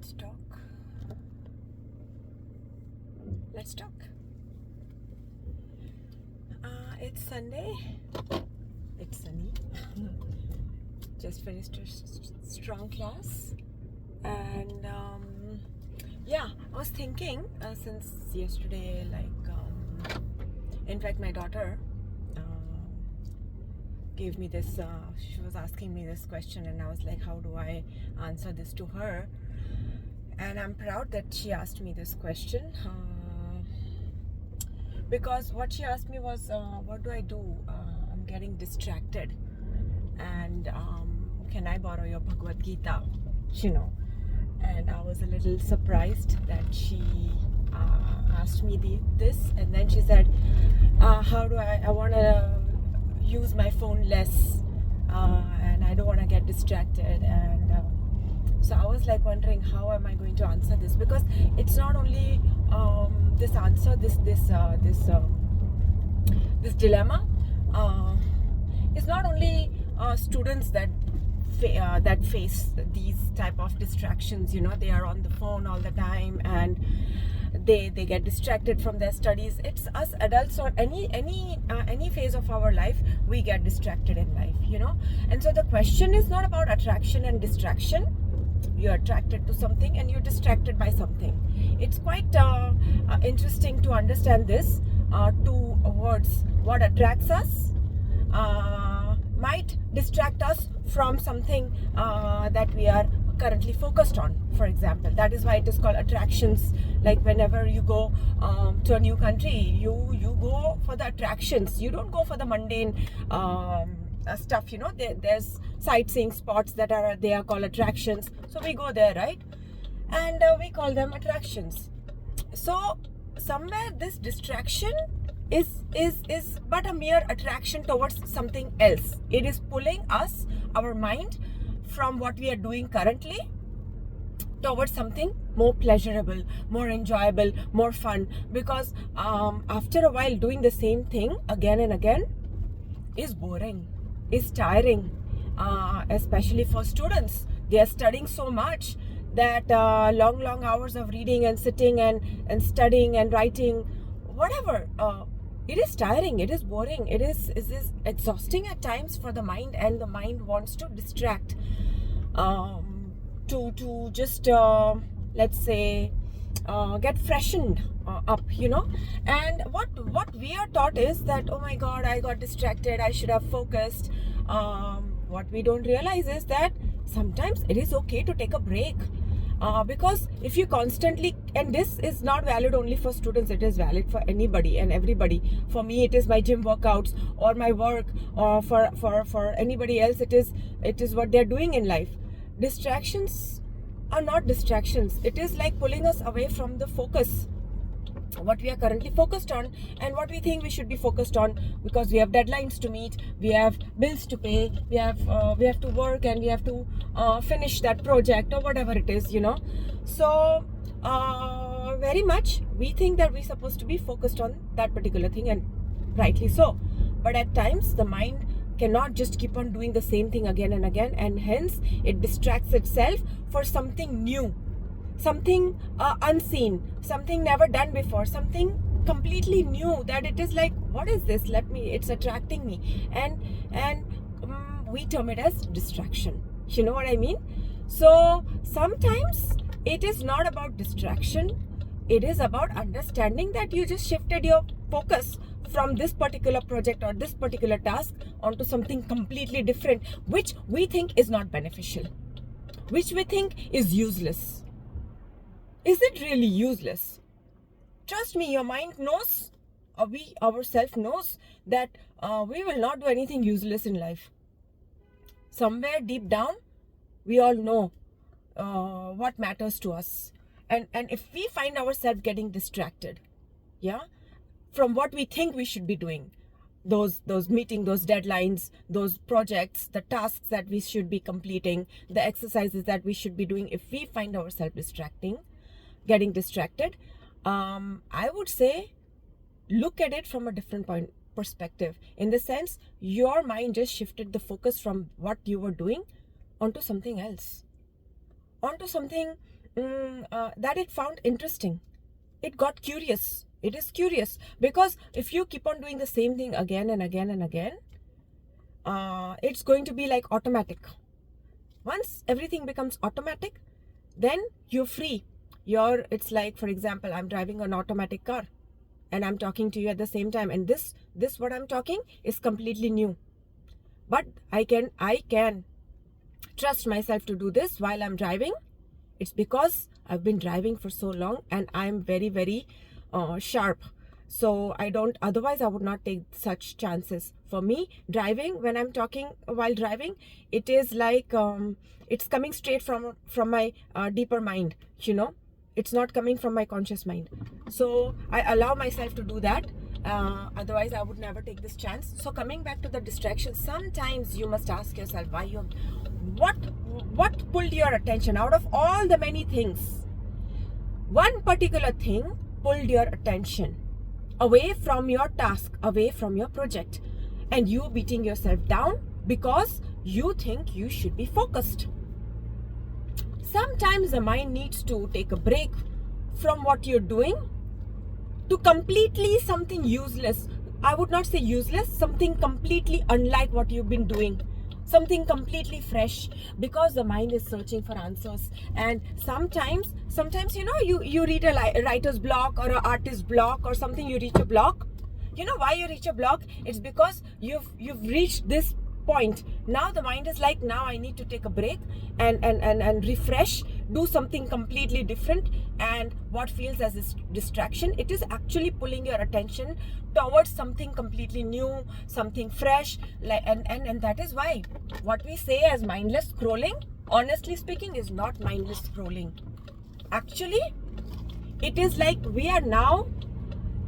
Let's talk. Let's talk. It's Sunday. It's sunny. Just finished a strong class, and yeah, I was thinking since yesterday, in fact, my daughter gave me this. She was asking me this question, and I was like, "How do I answer this to her?" And I'm proud that she asked me this question. Because what she asked me was, what do I do? I'm getting distracted, and can I borrow your Bhagavad Gita? And I was a little surprised that she asked me this, and then she said, how do I want to use my phone less, and I don't want to get distracted, and so I was like wondering, how am I going to answer this? Because it's not only this answer, this dilemma. It's not only students that face these type of distractions. They are on the phone all the time, and they get distracted from their studies. It's us adults, or any phase of our life, we get distracted in life. And so the question is not about attraction and distraction. You're attracted to something and you're distracted by something. It's quite interesting to understand this. Two words: what attracts us might distract us from something that we are currently focused on. For example, that is why it is called attractions. Like whenever you go to a new country, you go for the attractions. You don't go for the mundane stuff. There's sightseeing spots that are called attractions, so we go there, right? And we call them attractions. So somewhere this distraction is but a mere attraction towards something else. It is pulling us, our mind, from what we are doing currently towards something more pleasurable, more enjoyable, more fun. Because after a while, doing the same thing again and again is boring, is tiring, especially for students. They are studying so much that long hours of reading and sitting and studying and writing, whatever, it is tiring, it is boring, it is exhausting at times for the mind, and the mind wants to distract, to just let's say get freshened up, and what we are taught is that, oh my god, I got distracted, I should have focused. What we don't realize is that sometimes it is okay to take a break, because if you constantly, and this is not valid only for students, it is valid for anybody and everybody. For me, it is my gym workouts or my work, or for anybody else, it is what they're doing in life. Distractions are not distractions. It is like pulling us away from the focus, what we are currently focused on and what we think we should be focused on, because we have deadlines to meet, we have bills to pay, we have to work, and we have to finish that project or whatever it is. So very much we think that we're supposed to be focused on that particular thing, and rightly so. But at times the mind cannot just keep on doing the same thing again and again, and hence it distracts itself for something new, something unseen, something never done before, something completely new, that it is like, what is this? It's attracting me, and we term it as distraction. You know what I mean? So sometimes it is not about distraction, it is about understanding that you just shifted your focus from this particular project or this particular task onto something completely different, which we think is not beneficial, which we think is useless. Is it really useless? Trust me, your mind knows, or we ourselves knows, that we will not do anything useless in life. Somewhere deep down, we all know what matters to us. And if we find ourselves getting distracted, from what we think we should be doing, those meeting, those deadlines, those projects, the tasks that we should be completing, the exercises that we should be doing, if we find ourselves getting distracted, I would say look at it from a different perspective, in the sense your mind just shifted the focus from what you were doing onto something else, onto something that it found interesting. It got curious. It is curious because if you keep on doing the same thing again and again and again, it's going to be like automatic. Once everything becomes automatic, then you're free. It's like, for example, I'm driving an automatic car and I'm talking to you at the same time, and this what I'm talking is completely new, but I can trust myself to do this while I'm driving. It's because I've been driving for so long and I'm very, very sharp. So otherwise I would not take such chances. For me, driving, when I'm talking while driving, it is like, it's coming straight from my deeper mind, it's not coming from my conscious mind. So I allow myself to do that. Otherwise I would never take this chance. So coming back to the distraction, sometimes you must ask yourself what pulled your attention out of all the many things. One particular thing pulled your attention away from your task, away from your project, and you beating yourself down because you think you should be focused. Sometimes the mind needs to take a break from what you're doing to completely something useless. I would not say useless, something completely unlike what you've been doing. Something completely fresh, because the mind is searching for answers. And sometimes you read a writer's block or an artist's block or something, you reach a block. You know why you reach a block? It's because you've reached this point. Now the mind is like, now I need to take a break and refresh, do something completely different. And what feels as a distraction, it is actually pulling your attention towards something completely new, something fresh. And that is why what we say as mindless scrolling, honestly speaking, is not mindless scrolling. Actually, it is like we are now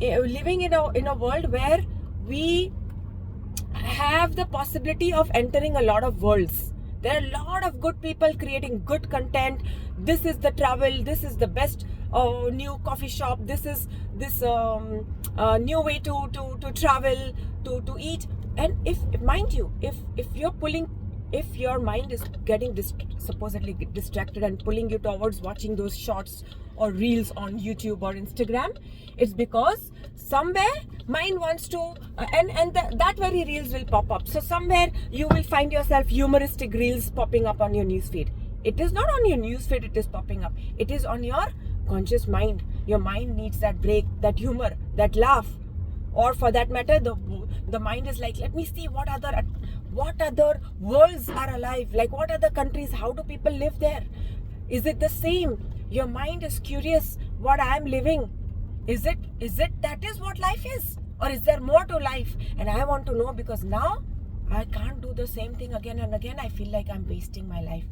living in a world where we have the possibility of entering a lot of worlds. There are a lot of good people creating good content. This is the travel, this is the best new coffee shop, this is this new way to travel, to eat. And if your mind is getting supposedly distracted and pulling you towards watching those shorts or reels on YouTube or Instagram, it's because somewhere mind wants to that very reels will pop up. So somewhere you will find yourself humoristic reels popping up on your newsfeed. It is not on your newsfeed, it is popping up. It is on your conscious mind. Your mind needs that break, that humor, that laugh. Or for that matter, the mind is like, let me see what other worlds are alive, like what other countries, how do people live there? Is it the same? Your mind is curious what I am living. Is it that is what life is? Or is there more to life? And I want to know, because now I can't do the same thing again and again. I feel like I'm wasting my life.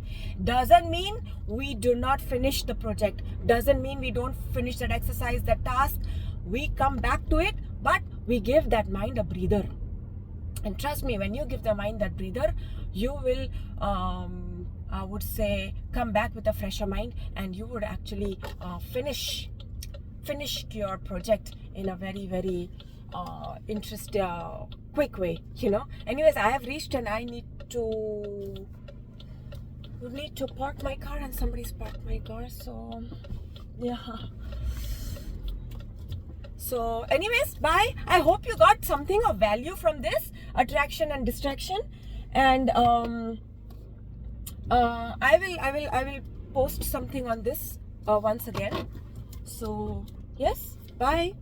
Doesn't mean we do not finish the project. Doesn't mean we don't finish that exercise, that task. We come back to it, but we give that mind a breather. And trust me, when you give the mind that breather, you will, I would say, come back with a fresher mind, and you would actually finish your project in a very, very interesting, quick way, Anyways, I have reached and I need to park my car, and somebody's parked my car, so yeah. So anyways, bye. I hope you got something of value from this attraction and distraction. And I will post something on this once again. So yes, bye.